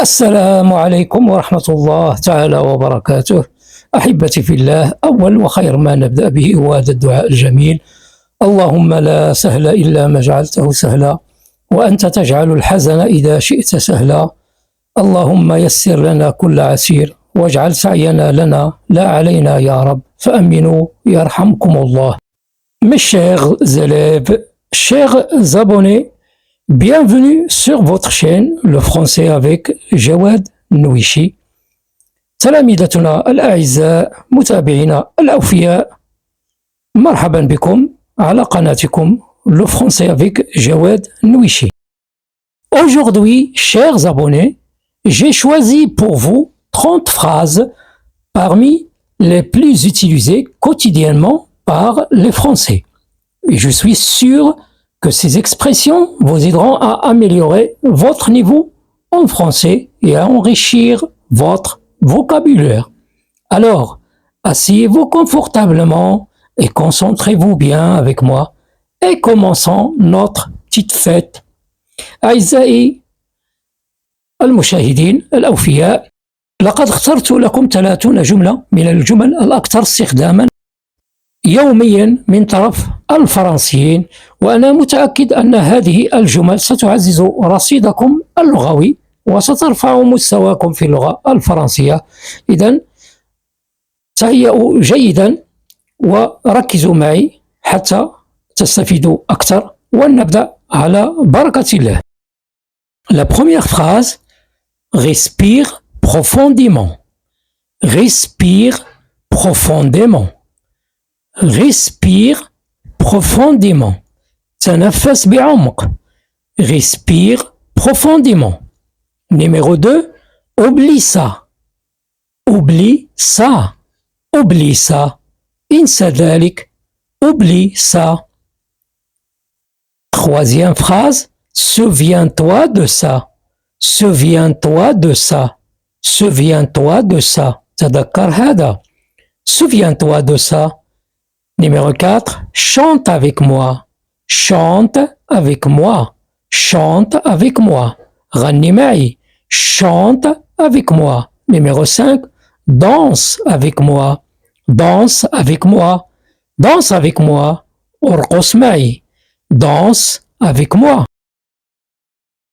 السلام عليكم ورحمة الله تعالى وبركاته. أحبتي في الله، أول وخير ما نبدأ به هو هذا الدعاء الجميل: اللهم لا سهل إلا ما جعلته سهلا، وأنت تجعل الحزن إذا شئت سهلا. اللهم يسر لنا كل عسير، واجعل سعينا لنا لا علينا يا رب، فأمنوا يرحمكم الله. Mes chers élèves, chers abonnés, bienvenue sur votre chaîne Le Français avec جواد نويشي. تلاميذتنا الأعزاء، متابعينا الأوفياء، مرحبا بكم على قناتكم Le Français avec جواد نويشي. Aujourd'hui, chers abonnés, j'ai choisi pour vous 30 phrases parmi les plus utilisées quotidiennement par les Français. Et je suis sûr que ces expressions vous aideront à améliorer votre niveau en français et à enrichir votre vocabulaire. Alors, asseyez-vous confortablement et concentrez-vous bien avec moi et commençons notre petite fête. أعزائي المشاهدين الأوفياء، لقد اخترت لكم 30 جملة من الجمل الأكثر استخداما يوميا من طرف الفرنسيين، وأنا متأكد أن هذه الجمل ستعزز رصيدكم اللغوي وسترفع مستواكم في اللغة الفرنسية. إذن تهيئوا جيدا وركزوا معي حتى تستفيدوا أكثر، ونبدأ على بركة الله. La première phrase: respire profondément. Respire profondément. Respire profondément. تنفس بعمق. Respire profondément. Numéro 2, oublie ça. Oublie ça. Oublie ça. انسى ذلك. Oublie ça. Troisième phrase: souviens-toi de ça. Souviens-toi de ça. Souviens-toi de ça. تذكر هذا. Souviens-toi de ça. Numéro 4, chante avec moi. Chante avec moi. Chante avec moi. غني معي. Chante avec moi. Numéro 5, danse avec moi. Danse avec moi. Danse avec moi. ارقص معي. Danse avec moi.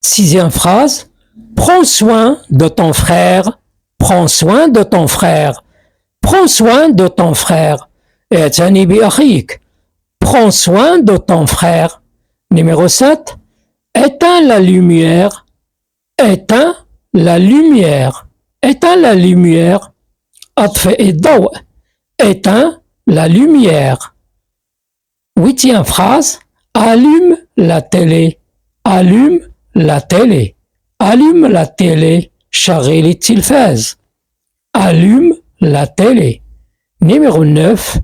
Sixième phrase: prends soin de ton frère. Prends soin de ton frère. Prends soin de ton frère. اعتني بأخيك. Prends soin de ton frère. Numéro 7, éteins la lumière. Éteins la lumière. Éteins la lumière. أطفئ الضوء. Éteins la lumière. Huitième phrase: allume la télé. Allume la télé. Allume la télé. شغل التلفاز. Allume la télé. Numéro 9,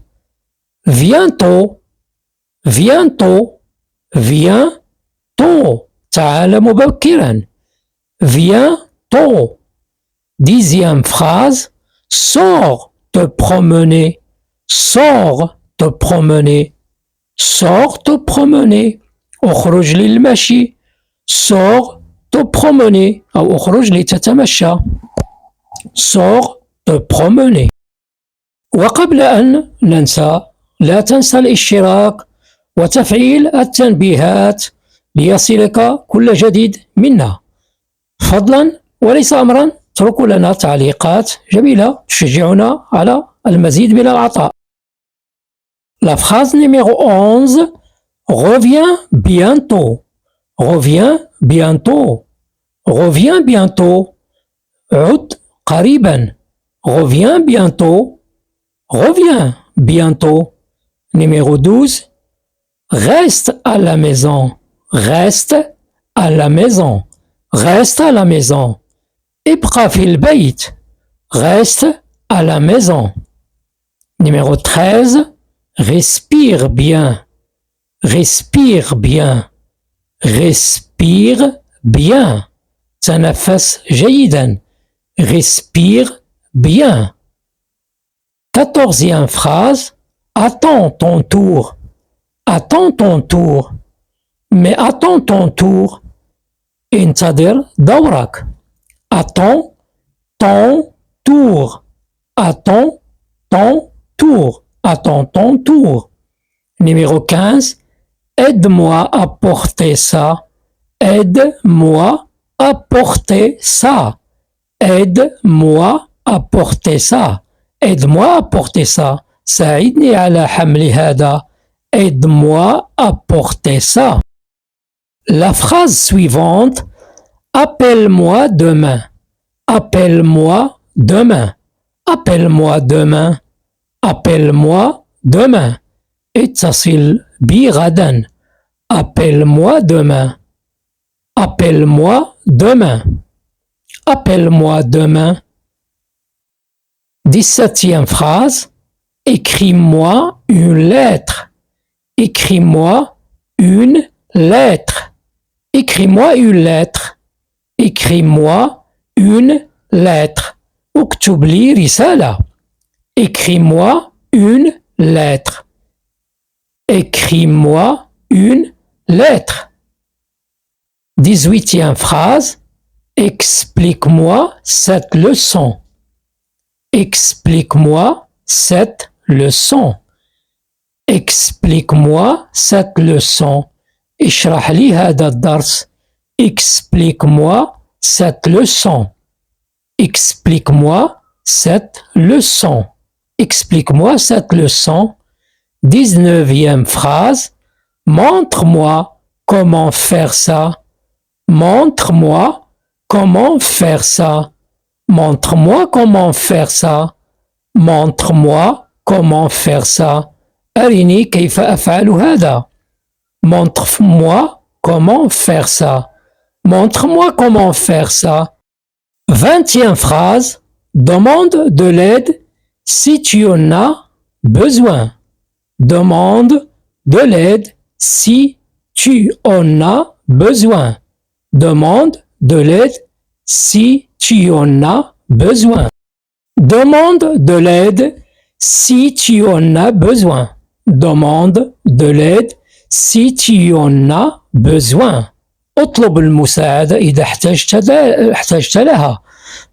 bientôt. Bientôt. Bientôt. تعال مبكرا. Bientôt. Dixième phrase: sors te promener. Sors te promener. Sors te promener. اخرج للمشي. Sors te promener. أو اخرج لتتمشى. Sors te promener. وقبل أن ننسى، لا تنسى الاشتراك وتفعيل التنبيهات ليصلك كل جديد منا. فضلا وليس أمرا، اتركوا لنا تعليقات جميلة تشجعنا على المزيد من العطاء. La phrase numéro 11: reviens bientôt. Reviens bientôt. Reviens bientôt. عد قريبا. Reviens bientôt. Reviens bientôt. Numéro 12, reste à la maison. Reste à la maison. Reste à la maison. ابقى في البيت. Reste à la maison. Numéro 13, respire bien. Respire bien. Respire bien. تنفس جيدا. Respire bien. 14e phrase: attends ton tour. Attends ton tour. Mais attends ton tour. انتظر دورك. Attends ton tour. Attends ton tour. Attends ton tour. Numéro 15. Aide-moi à porter ça. Aide-moi à porter ça. Aide-moi à porter ça. Aide-moi à porter ça. ساعدني على حمل هذا. Aide-moi à porter ça. La phrase suivante. Appelle-moi demain. Appelle-moi demain. Appelle-moi demain. Appelle-moi demain. اتصل بي غدا. Appelle-moi demain. Appelle-moi demain. Appelle-moi demain. 17e phrase. Écris-moi une lettre. Écris-moi une lettre. Écris-moi une lettre. Écris-moi une lettre. اكتب لي رسالة. Écris-moi une lettre. Écris-moi une lettre. 18e phrase. Explique-moi cette leçon. Explique-moi cette leçon. Explique-moi cette leçon. اشرح لي هذا الدرس. Explique-moi cette leçon. Explique-moi cette leçon. Explique-moi cette leçon. 19e phrase. Montre-moi comment faire ça. Montre-moi comment faire ça. Montre-moi comment faire ça. Montre-moi comment faire ça. أرني كيف أفعل هذا. Montre-moi comment faire ça. Montre-moi comment faire ça. 20e phrase. Demande de l'aide si tu en as besoin. Demande de l'aide si tu en as besoin. Demande de l'aide si tu en as besoin. Demande de l'aide si tu en as besoin. Demande de l'aide si tu en as besoin. اطلب المساعدة إذا احتجت لها.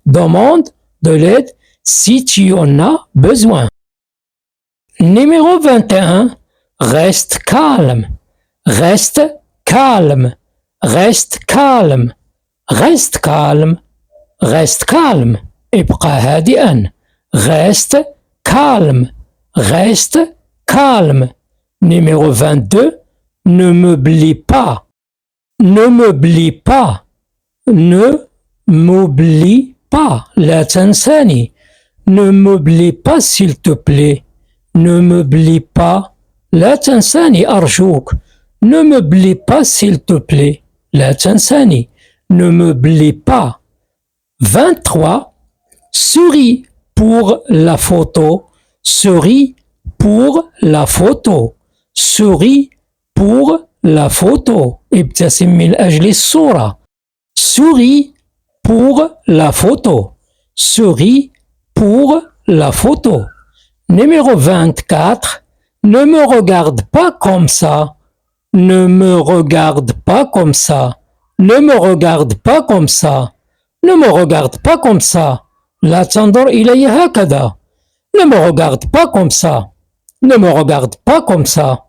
Demande de l'aide si tu en as besoin. Numéro 21. Reste calme. Reste calme. Reste calme. Reste calme. Reste calme. ابقى هادئا. Reste calme. Reste calme. Numéro 22. Ne m'oublie pas. Ne m'oublie pas. Ne m'oublie pas. لا تنساني. Ne m'oublie pas s'il te plaît. Ne m'oublie pas. لا تنساني أرجوك. Ne m'oublie pas s'il te plaît. لا تنساني. Ne m'oublie pas. 23. Souris pour la photo. Souris pour la photo. Souris pour la photo. ابتسم من أجل الصورة. Souris pour la photo. Souris pour la photo. Numéro 24. Ne me regarde pas comme ça. Ne me regarde pas comme ça. Ne me regarde pas comme ça. Ne me regarde pas comme ça. لا تنظر إلي هكذا. Ne me regarde pas comme ça. Ne me regarde pas comme ça.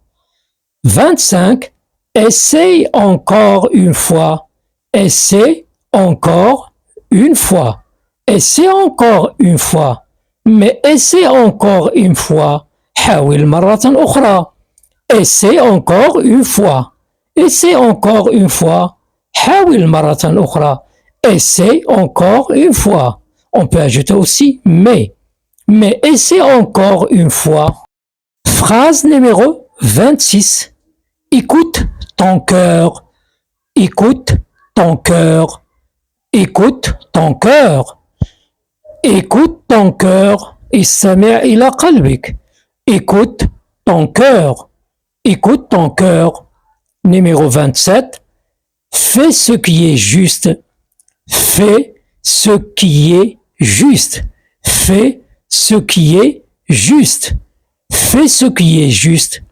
25. Essaye encore une fois. Essaye encore une fois. Essaye encore une fois. Mais essaye encore une fois. حاول مرة أخرى. Essaye encore une fois. Essaye encore une fois. حاول مرة أخرى. Essaye encore une fois. On peut ajouter aussi mais. Mais essaye encore une fois. Phrase numéro 26. Écoute ton cœur. Écoute ton cœur. Écoute ton cœur. Écoute ton cœur. استمع إلى قلبك. Écoute ton cœur. Écoute ton cœur. Numéro 27. Fais ce qui est juste. Fais ce qui est juste. Fais ce qui est juste. Fais ce qui est juste.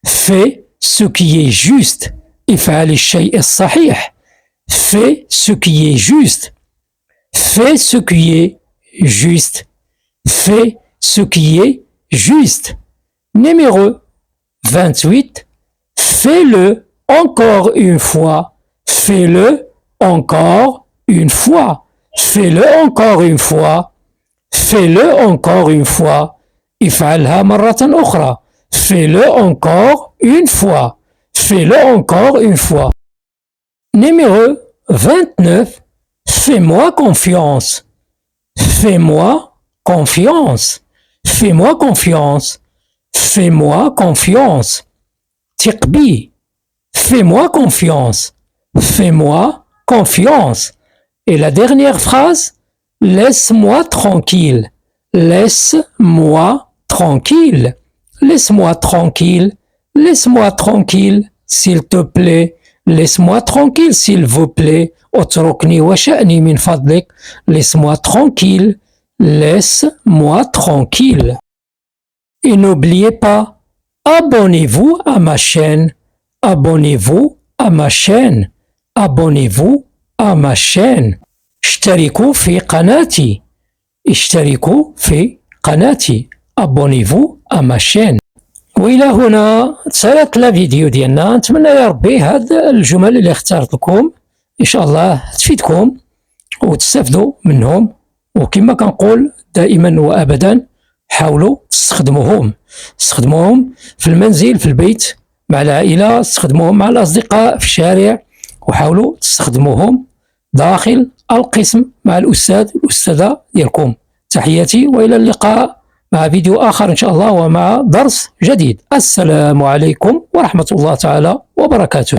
Fais ce qui est juste. افعل الشيء الصحيح. Fais ce qui est juste. fais ce qui est juste. Fais ce qui est juste. Numéro 28, fais-le encore une fois. Fais-le encore une fois. Fais-le encore une fois. Fais-le encore une fois. افعلها مرة أخرى. Fais-le encore une fois. Fais-le encore une fois. Numéro 29. Fais-moi confiance. Fais-moi confiance. Fais-moi confiance. Fais-moi confiance. ثق بي. Fais-moi confiance. Fais-moi confiance. Et la dernière phrase, laisse-moi tranquille. Laisse-moi tranquille. Laisse-moi tranquille. Laisse-moi tranquille, s'il te plaît. Laisse-moi tranquille, s'il vous plaît. اتركني وشأني من فضلك. Laisse-moi tranquille. Laisse-moi tranquille. Et n'oubliez pas, abonnez-vous à ma chaîne. Abonnez-vous à ma chaîne. Abonnez-vous à ma chaîne. اشتركوا في قناتي. اشتركوا في قناتي. Abonnez-vous à ma chaîne. وإلى هنا تسالت لا فيديو ديالنا. نتمنى يا ربي هاد الجمل اللي اختارت لكم إن شاء الله تفيدكم وتستافدوا منهم، وكما كنقول دائما وأبدا حاولوا تستخدموهم في المنزل، في البيت مع العائلة، تستخدموهم مع الأصدقاء في الشارع، وحاولوا تستخدموهم داخل القسم مع الأستاذة ديالكم. تحياتي وإلى اللقاء مع فيديو آخر إن شاء الله ومع درس جديد. السلام عليكم ورحمة الله تعالى وبركاته.